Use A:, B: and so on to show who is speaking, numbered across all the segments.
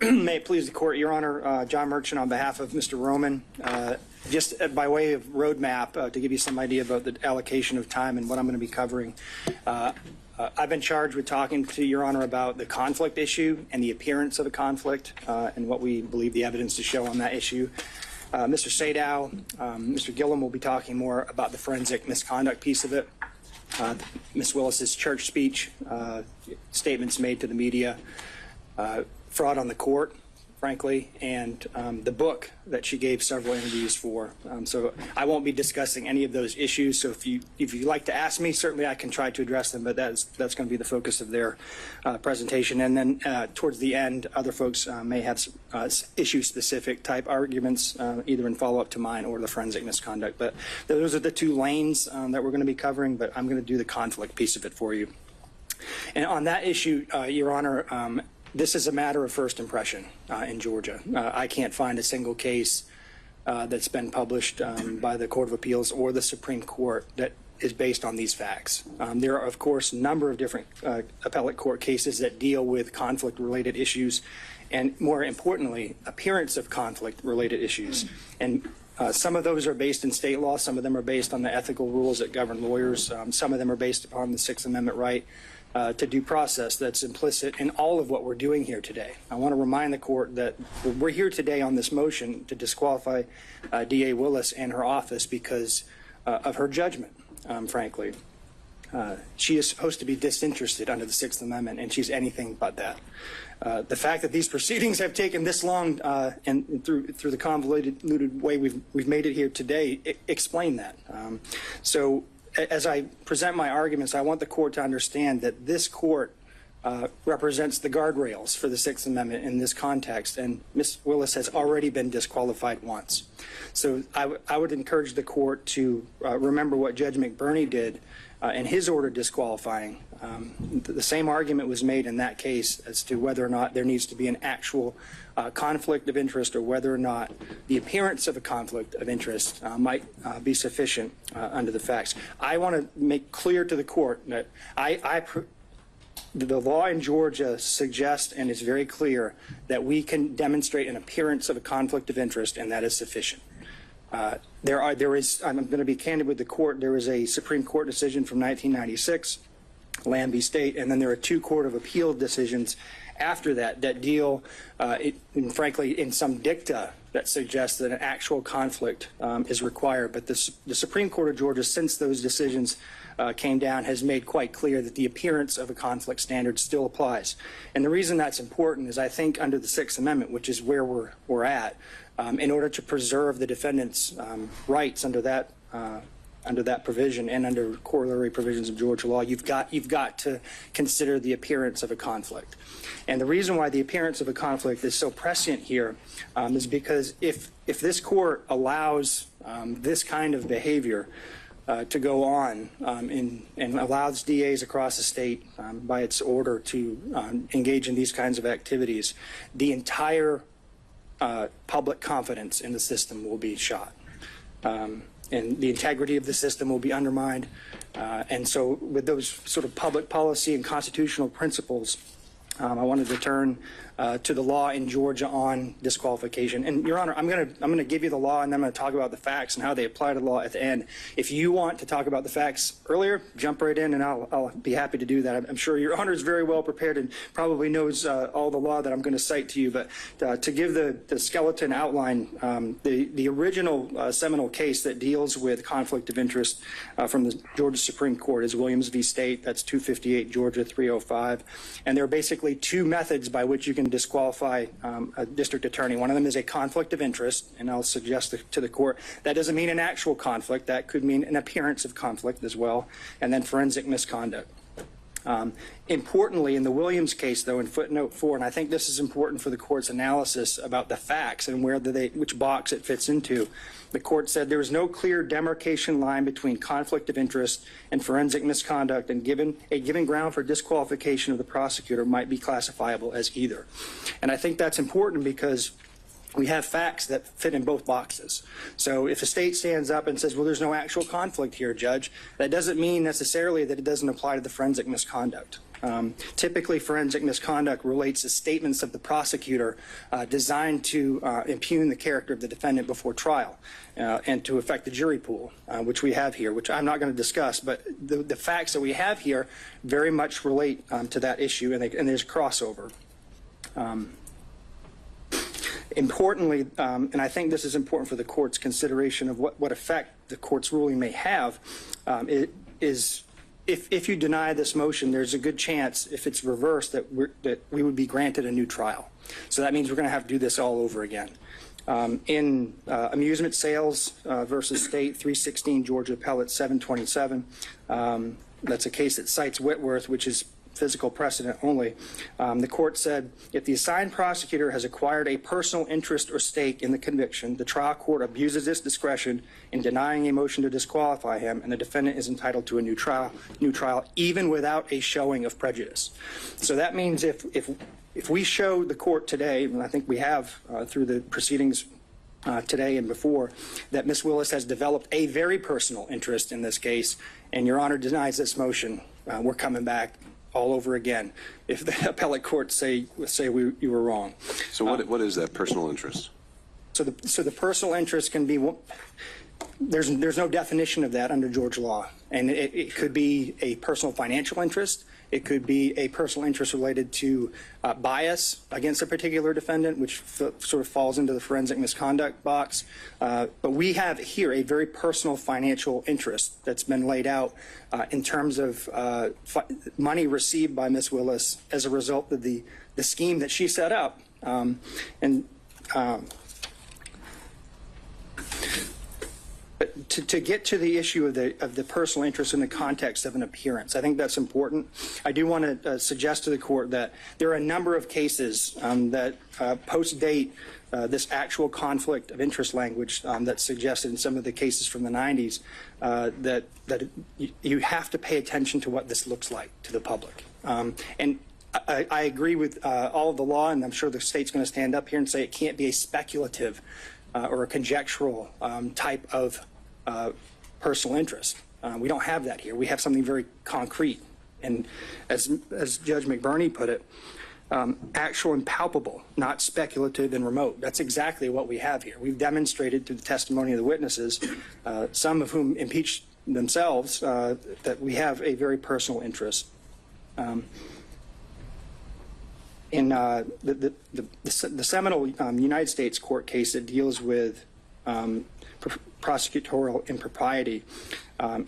A: May it please the court, Your Honor, John Merchant on behalf of Mr. Roman. Just by way of roadmap, to give you some idea about the allocation of time and what I'm going to be covering. I've been charged with talking to Your Honor about the conflict issue and the appearance of a conflict and what we believe the evidence to show on that issue. Mr. Sadow, Mr. Gillum will be talking more about the forensic misconduct piece of it. Ms. Willis's church speech, statements made to the media, fraud on the court, frankly, and the book that she gave several interviews for. So I won't be discussing any of those issues. So if you'd like to ask me, certainly I can try to address them, but that's going to be the focus of their presentation. And then towards the end, other folks may have issue-specific type arguments, either in follow-up to mine or the forensic misconduct. But those are the two lanes that we're going to be covering, but I'm going to do the conflict piece of it for you. And on that issue, Your Honor, this is a matter of first impression in Georgia. I can't find a single case that's been published by the Court of Appeals or the Supreme Court that is based on these facts. There are, of course, a number of different appellate court cases that deal with conflict-related issues and, more importantly, appearance of conflict-related issues. And some of those are based in state law. Some of them are based on the ethical rules that govern lawyers. Some of them are based upon the Sixth Amendment right to due process that's implicit in all of what we're doing here today. I want to remind the court that we're here today on this motion to disqualify DA Willis and her office because of her judgment, frankly. She is supposed to be disinterested under the Sixth Amendment, and she's anything but that. The fact that these proceedings have taken this long and through the convoluted way we've made it here today explain that. So as I present my arguments, I want the court to understand that this court represents the guardrails for the Sixth Amendment in this context, and Ms. Willis has already been disqualified once. So I would encourage the court to remember what Judge McBurney did in his order disqualifying. The same argument was made in that case as to whether or not there needs to be an actual conflict of interest or whether or not the appearance of a conflict of interest might be sufficient under the facts. I want to make clear to the court that the law in Georgia suggests and is very clear that we can demonstrate an appearance of a conflict of interest, and that is sufficient. There is, I'm going to be candid with the court, there is a Supreme Court decision from 1996, Lambie State, and then there are two Court of Appeal decisions after that that deal, frankly, in some dicta that suggests that an actual conflict is required. But the Supreme Court of Georgia, since those decisions came down, has made quite clear that the appearance of a conflict standard still applies. And the reason that's important is I think under the Sixth Amendment, which is where we're at, in order to preserve the defendant's rights under that provision and under corollary provisions of Georgia law, you've got to consider the appearance of a conflict. And the reason why the appearance of a conflict is so prescient here is because if this court allows this kind of behavior to go on and allows DAs across the state by its order to engage in these kinds of activities, the entire public confidence in the system will be shot. And the integrity of the system will be undermined. And so with those sort of public policy and constitutional principles, I wanted to turn to the law in Georgia on disqualification. And Your Honor, I'm going to give you the law, and then I'm going to talk about the facts and how they apply to the law at the end. If you want to talk about the facts earlier, jump right in, and I'll be happy to do that. I'm sure Your Honor is very well prepared and probably knows all the law that I'm going to cite to you. But to give the skeleton outline, the original seminal case that deals with conflict of interest from the Georgia Supreme Court is Williams v. State. That's 258 Georgia 305. And there are basically two methods by which you can disqualify a district attorney. One of them is a conflict of interest, and I'll suggest to the court that doesn't mean an actual conflict. That could mean an appearance of conflict as well, and then forensic misconduct. Importantly, in the Williams case, though, in footnote 4, and I think this is important for the court's analysis about the facts and which box it fits into, the court said there is no clear demarcation line between conflict of interest and forensic misconduct, and a given ground for disqualification of the prosecutor might be classifiable as either. And I think that's important because we have facts that fit in both boxes. So if a state stands up and says, well, there's no actual conflict here, Judge, that doesn't mean necessarily that it doesn't apply to the forensic misconduct. Typically, forensic misconduct relates to statements of the prosecutor designed to impugn the character of the defendant before trial and to affect the jury pool, which we have here, which I'm not going to discuss, but the facts that we have here very much relate to that issue, and there's crossover. Importantly, and I think this is important for the court's consideration of what effect the court's ruling may have, is if you deny this motion, there's a good chance, if it's reversed, that we would be granted a new trial. So that means we're going to have to do this all over again. In amusement sales versus state, 316 Georgia Appellate 727, that's a case that cites Whitworth, which is physical precedent only. The court said, if the assigned prosecutor has acquired a personal interest or stake in the conviction, the trial court abuses its discretion in denying a motion to disqualify him, and the defendant is entitled to a new trial, even without a showing of prejudice. So that means if we show the court today, and I think we have through the proceedings today and before, that Ms. Willis has developed a very personal interest in this case, and Your Honor denies this motion, we're coming back all over again if the appellate court say you were wrong.
B: So what is that personal interest?
A: So the personal interest can be, there's no definition of that under Georgia law, and it could be a personal financial interest. It could be a personal interest related to bias against a particular defendant, which sort of falls into the forensic misconduct box. But we have here a very personal financial interest that's been laid out in terms of money received by Ms. Willis as a result of the scheme that she set up. But to get to the issue of the personal interest in the context of an appearance, I think that's important. I do want to suggest to the court that there are a number of cases that post-date this actual conflict of interest language that's suggested in some of the cases from the 90s, that you have to pay attention to what this looks like to the public. And I agree with all of the law, and I'm sure the state's going to stand up here and say it can't be a speculative or a conjectural type of personal interest. We don't have that here. We have something very concrete. And as Judge McBurney put it, actual and palpable, not speculative and remote. That's exactly what we have here. We've demonstrated through the testimony of the witnesses, some of whom impeached themselves, that we have a very personal interest. In the seminal United States court case that deals with prosecutorial impropriety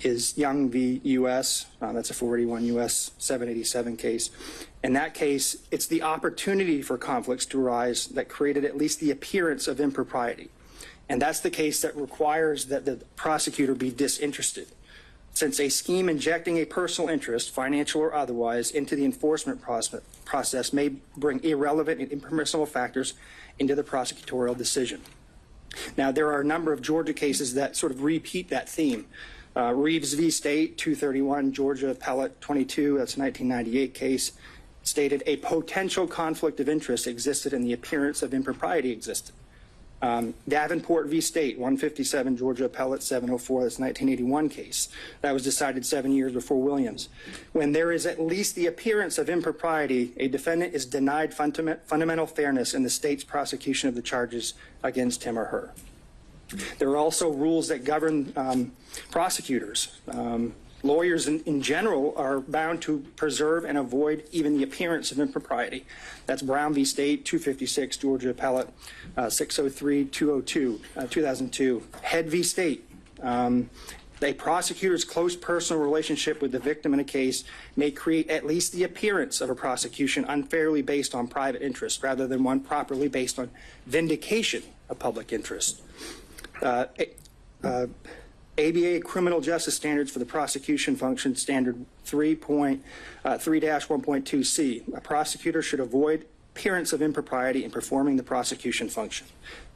A: is Young v. U.S. That's a 481 U.S. 787 case. In that case, it's the opportunity for conflicts to arise that created at least the appearance of impropriety. And that's the case that requires that the prosecutor be disinterested. Since a scheme injecting a personal interest, financial or otherwise, into the enforcement process may bring irrelevant and impermissible factors into the prosecutorial decision. Now, there are a number of Georgia cases that sort of repeat that theme. Reeves v. State, 231, Georgia Appellate 22, that's a 1998 case, stated a potential conflict of interest existed and the appearance of impropriety existed. Davenport v. State, 157, Georgia Appellate 704, that's a 1981 case. That was decided 7 years before Williams. When there is at least the appearance of impropriety, a defendant is denied fundamental fairness in the state's prosecution of the charges against him or her. There are also rules that govern prosecutors. Lawyers in general are bound to preserve and avoid even the appearance of impropriety. That's Brown v. State, 256, Georgia Appellate 603, 202, 2002. Head v. State. A prosecutor's close personal relationship with the victim in a case may create at least the appearance of a prosecution unfairly based on private interest rather than one properly based on vindication of public interest. ABA Criminal Justice Standards for the Prosecution Function, Standard 3.1.2c. A prosecutor should avoid appearance of impropriety in performing the prosecution function.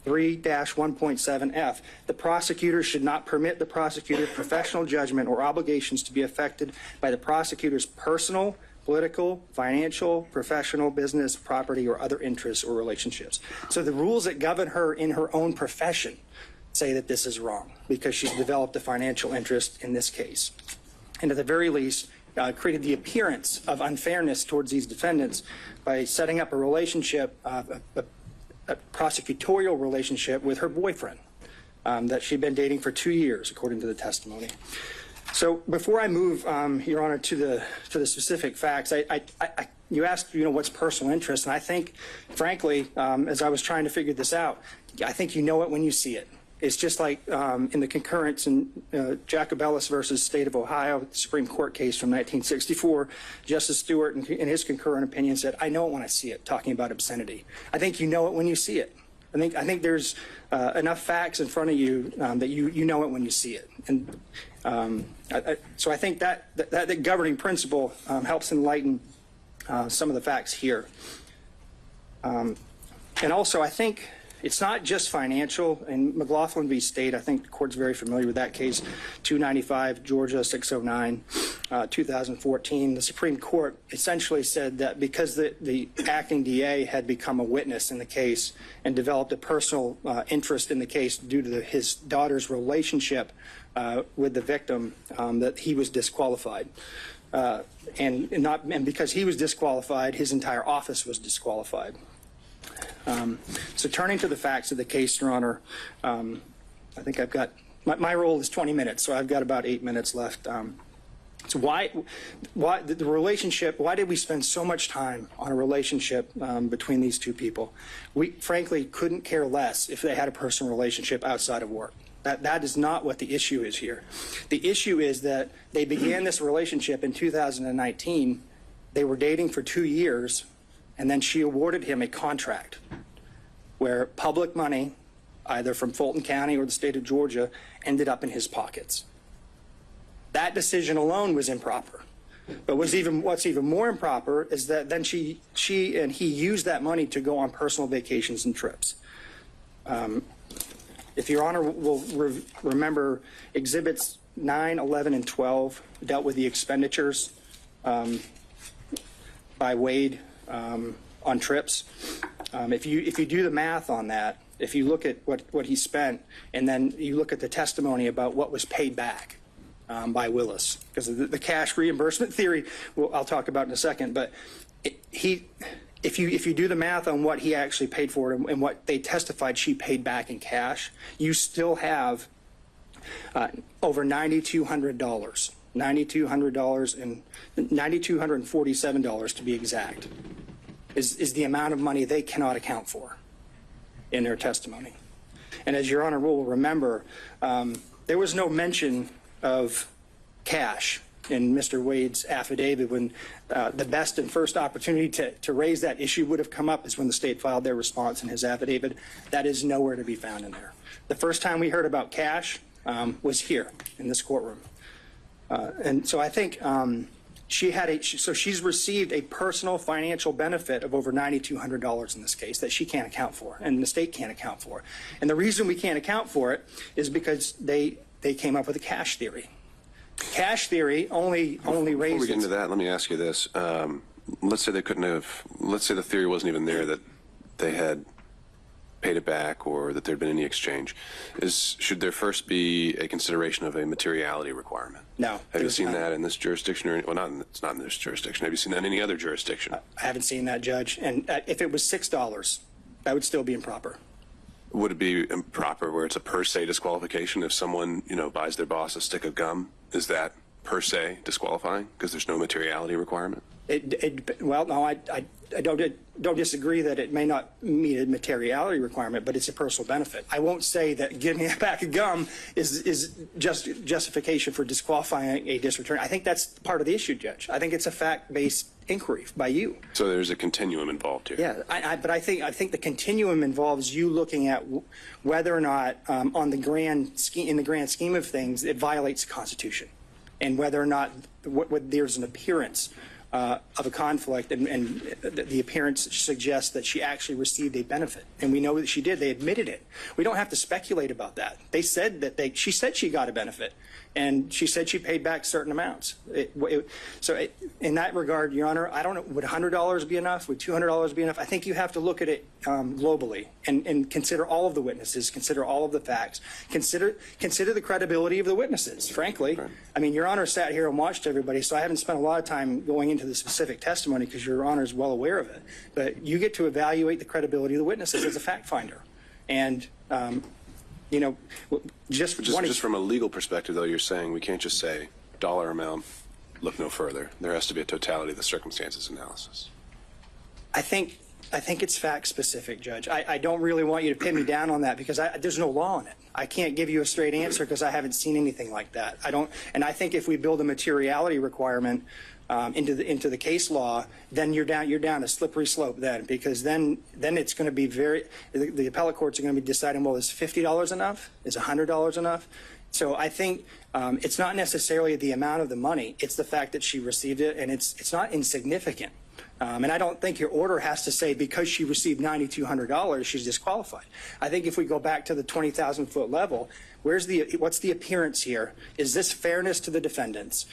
A: 3-1.7f. The prosecutor should not permit the prosecutor's professional judgment or obligations to be affected by the prosecutor's personal, political, financial, professional, business, property, or other interests or relationships. So the rules that govern her in her own profession say that this is wrong because she's developed a financial interest in this case. And at the very least, created the appearance of unfairness towards these defendants by setting up a relationship, a prosecutorial relationship with her boyfriend that she'd been dating for 2 years, according to the testimony. So before I move, Your Honor, to the specific facts, you asked, what's personal interest, and I think, frankly, as I was trying to figure this out, I think you know it when you see it. It's just like in the concurrence in Jacobellis versus State of Ohio, Supreme Court case from 1964, Justice Stewart, in his concurrent opinion, said, "I know it when I see it," talking about obscenity. I think you know it when you see it. I think there's enough facts in front of you that you know it when you see it. And so I think that the governing principle helps enlighten some of the facts here. And also, I think it's not just financial. In McLaughlin v. State, I think the court's very familiar with that case, 295 Georgia 609, 2014. The Supreme Court essentially said that because the acting DA had become a witness in the case and developed a personal interest in the case due to his daughter's relationship with the victim, that he was disqualified. And because he was disqualified, his entire office was disqualified. So turning to the facts of the case, Your Honor, I think I've got, my role is 20 minutes, so I've got about 8 minutes left. So why the relationship, why did we spend so much time on a relationship between these two people? We frankly couldn't care less if they had a personal relationship outside of work. That is not what the issue is here. The issue is that they began this relationship in 2019. They were dating for 2 years, and then she awarded him a contract where public money, either from Fulton County or the state of Georgia, ended up in his pockets. That decision alone was improper. But what's even more improper is that then she and he used that money to go on personal vacations and trips. If Your Honor will remember, Exhibits 9, 11, and 12 dealt with the expenditures by Wade on trips. If you do the math on that, if you look at what he spent, and then you look at the testimony about what was paid back by Willis, because the cash reimbursement theory, I'll talk about in a second, but if you do the math on what he actually paid for it and what they testified she paid back in cash, you still have over $9,200, $9,200 and $9,247 to be exact, is the amount of money they cannot account for in their testimony. And as Your Honor will remember, there was no mention of cash in Mr. Wade's affidavit when the best and first opportunity to raise that issue would have come up is when the state filed their response in his affidavit. That is nowhere to be found in there. The first time we heard about cash was here in this courtroom. And so I think she's received a personal financial benefit of over $9,200 in this case that she can't account for, and the state can't account for. And the reason we can't account for it is because they came up with a cash theory. Cash theory only raised.
B: Before we get into that, let me ask you this. Let's say they couldn't have, let's say the theory wasn't even there that they had paid it back or that there'd been any exchange. Should there first be a consideration of a materiality requirement?
A: No.
B: Have you seen that in this jurisdiction? Or, well, it's not in this jurisdiction. Have you seen that in any other jurisdiction?
A: I haven't seen that, Judge. And if it was $6, that would still be improper.
B: Would it be improper where it's a per se disqualification if someone, buys their boss a stick of gum? Is that per se disqualifying because there's no materiality requirement? Well, no, I
A: don't disagree that it may not meet a materiality requirement, but it's a personal benefit. I won't say that giving a pack of gum is just justification for disqualifying a district attorney. I think that's part of the issue, Judge. I think it's a fact-based inquiry by you.
B: So there's a continuum involved here.
A: Yeah, but I think the continuum involves you looking at whether or not, in the grand scheme of things, it violates the Constitution, and whether or not there's an appearance of a conflict, and the appearance suggests that she actually received a benefit, and we know that she did. They admitted it. We don't have to speculate about that. They said that she said she got a benefit, and she said she paid back certain amounts. In that regard, Your Honor, I don't know, would $100 be enough? Would $200 be enough? I think you have to look at it globally and consider all of the witnesses, consider all of the facts, consider the credibility of the witnesses, frankly. Right. I mean, Your Honor sat here and watched everybody, so I haven't spent a lot of time going into the specific testimony because Your Honor is well aware of it. But you get to evaluate the credibility of the witnesses as a fact finder. And, you know, just
B: from a legal perspective, though, you're saying we can't just say dollar amount, look no further. There has to be a totality of the circumstances analysis.
A: I think it's fact specific, Judge. I don't really want you to pin me down on that because there's no law on it. I can't give you a straight answer because I haven't seen anything like that. And I think if we build a materiality requirement into the case law, then you're down a slippery slope then, because then it's going to be the appellate courts are going to be deciding, well, is $50 enough? Is $100 enough? So I think it's not necessarily the amount of the money, it's the fact that she received it, and it's not insignificant. And I don't think your order has to say because she received $9,200 she's disqualified. I think if we go back to the 20,000-foot level, what's the appearance here? Is this fairness to the defendants?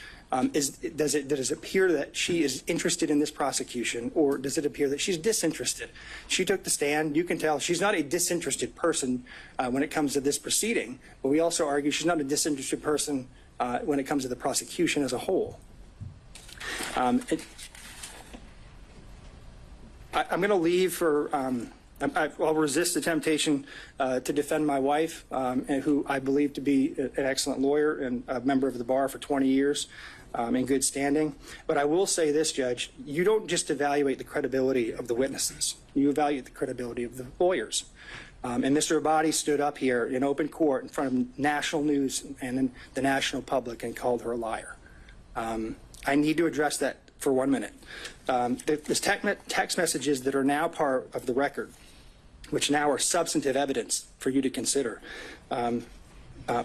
A: Does it appear that she is interested in this prosecution, or does it appear that she's disinterested? She took the stand. You can tell she's not a disinterested person when it comes to this proceeding, but we also argue she's not a disinterested person when it comes to the prosecution as a whole. I'm going to leave for I'll resist the temptation to defend my wife, who I believe to be an excellent lawyer and a member of the bar for 20 years in good standing. But I will say this, Judge, you don't just evaluate the credibility of the witnesses. You evaluate the credibility of the lawyers. And Mr. Abadi stood up here in open court in front of national news and the national public and called her a liar. I need to address that for 1 minute. There's text messages that are now part of the record, which now are substantive evidence for you to consider,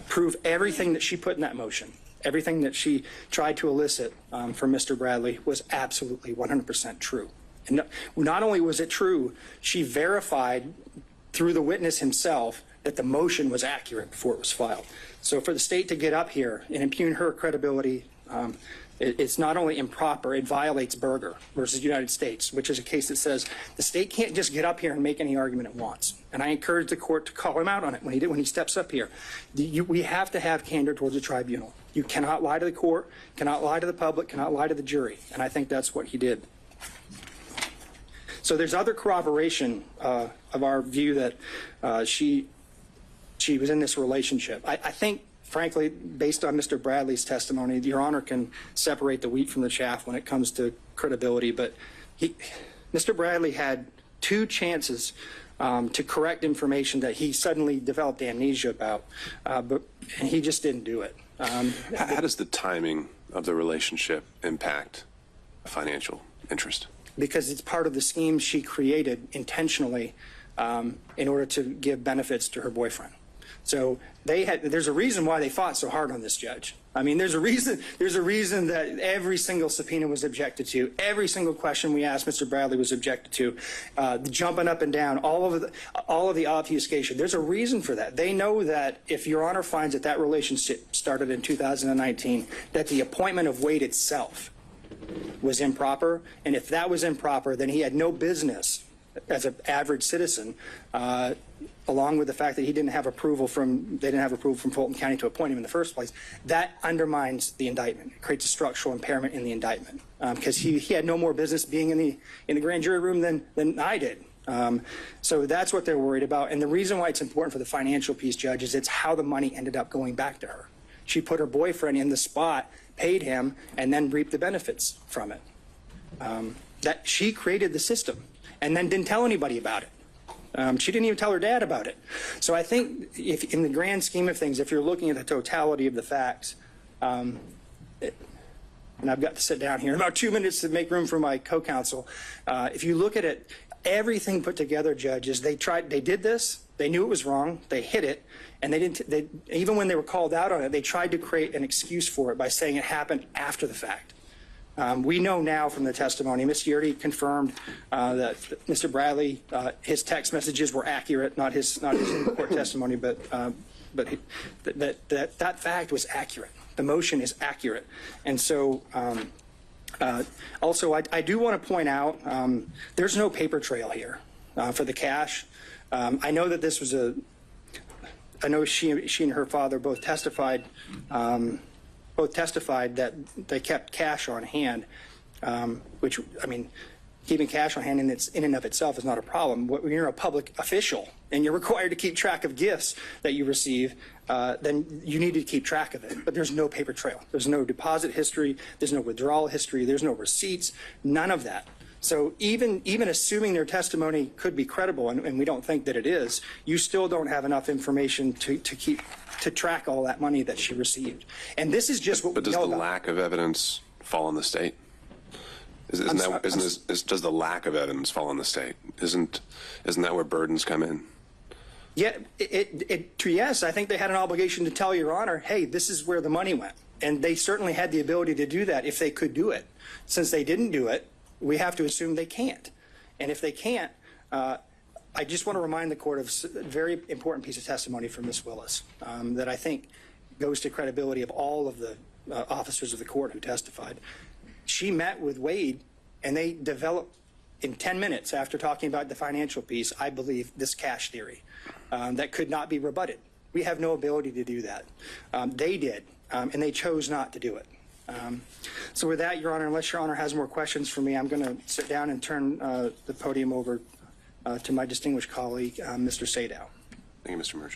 A: prove everything that she put in that motion, everything that she tried to elicit from Mr. Bradley was absolutely 100% true. And not only was it true, she verified through the witness himself that the motion was accurate before it was filed. So for the state to get up here and impugn her credibility, it's not only improper, it violates Berger versus United States, which is a case that says the state can't just get up here and make any argument it wants. And I encourage the court to call him out on it when he steps up here. We have to have candor towards the tribunal. You cannot lie to the court, cannot lie to the public, cannot lie to the jury. And I think that's what he did. So there's other corroboration of our view that she was in this relationship. I think, frankly, based on Mr. Bradley's testimony, Your Honor can separate the wheat from the chaff when it comes to credibility. But Mr. Bradley had 2 chances to correct information that he suddenly developed amnesia about, and he just didn't do it.
B: How does the timing of the relationship impact a financial interest?
A: Because it's part of the scheme she created intentionally in order to give benefits to her boyfriend. So there's a reason why they fought so hard on this, Judge. I mean, there's a reason that every single subpoena was objected to. Every single question we asked Mr. Bradley was objected to. The jumping up and down, all of the obfuscation. There's a reason for that. They know that if Your Honor finds that that relationship started in 2019, that the appointment of Wade itself was improper. And if that was improper, then he had no business as an average citizen, along with the fact that they didn't have approval from Fulton County to appoint him in the first place. That undermines the indictment. It creates a structural impairment in the indictment because he had no more business being in the grand jury room than I did. So that's what they're worried about. And the reason why it's important for the financial piece, Judge, is it's how the money ended up going back to her. She put her boyfriend in the spot, paid him, and then reaped the benefits from it. That she created the system and then didn't tell anybody about it. She didn't even tell her dad about it. So I think if in the grand scheme of things, if you're looking at the totality of the facts, and I've got to sit down here in about 2 minutes to make room for my co-counsel. If you look at it, everything put together, judges, they did this, they knew it was wrong, they hid it, and even when they were called out on it, they tried to create an excuse for it by saying it happened after the fact. We know now from the testimony, Ms. Yurdy confirmed that Mr. Bradley, his text messages were accurate, not his court testimony, but that fact was accurate. the motion is accurate. And so also, I do want to point out there's no paper trail here for the cash. I know that this was I know she and her father both testified that they kept cash on hand, which, I mean, keeping cash on hand in and of itself is not a problem. When you're a public official and you're required to keep track of gifts that you receive, then you need to keep track of it. But there's no paper trail. There's no deposit history. There's no withdrawal history. There's no receipts. None of that. So even assuming their testimony could be credible, and we don't think that it is, you still don't have enough information to track all that money that she received. And this is just what we know about.
B: But does the lack of evidence fall on the state? Does the lack of evidence fall on the state? Isn't that where burdens come in?
A: Yeah, yes, I think they had an obligation to tell Your Honor, hey, this is where the money went. And they certainly had the ability to do that if they could do it. Since they didn't do it, we have to assume they can't. And if they can't, I just want to remind the court of a very important piece of testimony from Ms. Willis that I think goes to credibility of all of the officers of the court who testified. She met with Wade, and they developed in 10 minutes after talking about the financial piece, I believe, this cash theory that could not be rebutted. We have no ability to do that. They did, and they chose not to do it. So with that, Your Honor, unless Your Honor has more questions for me, I'm going to sit down and turn the podium over to my distinguished colleague, Mr. Sadow.
B: Thank you, Mr. Merchant.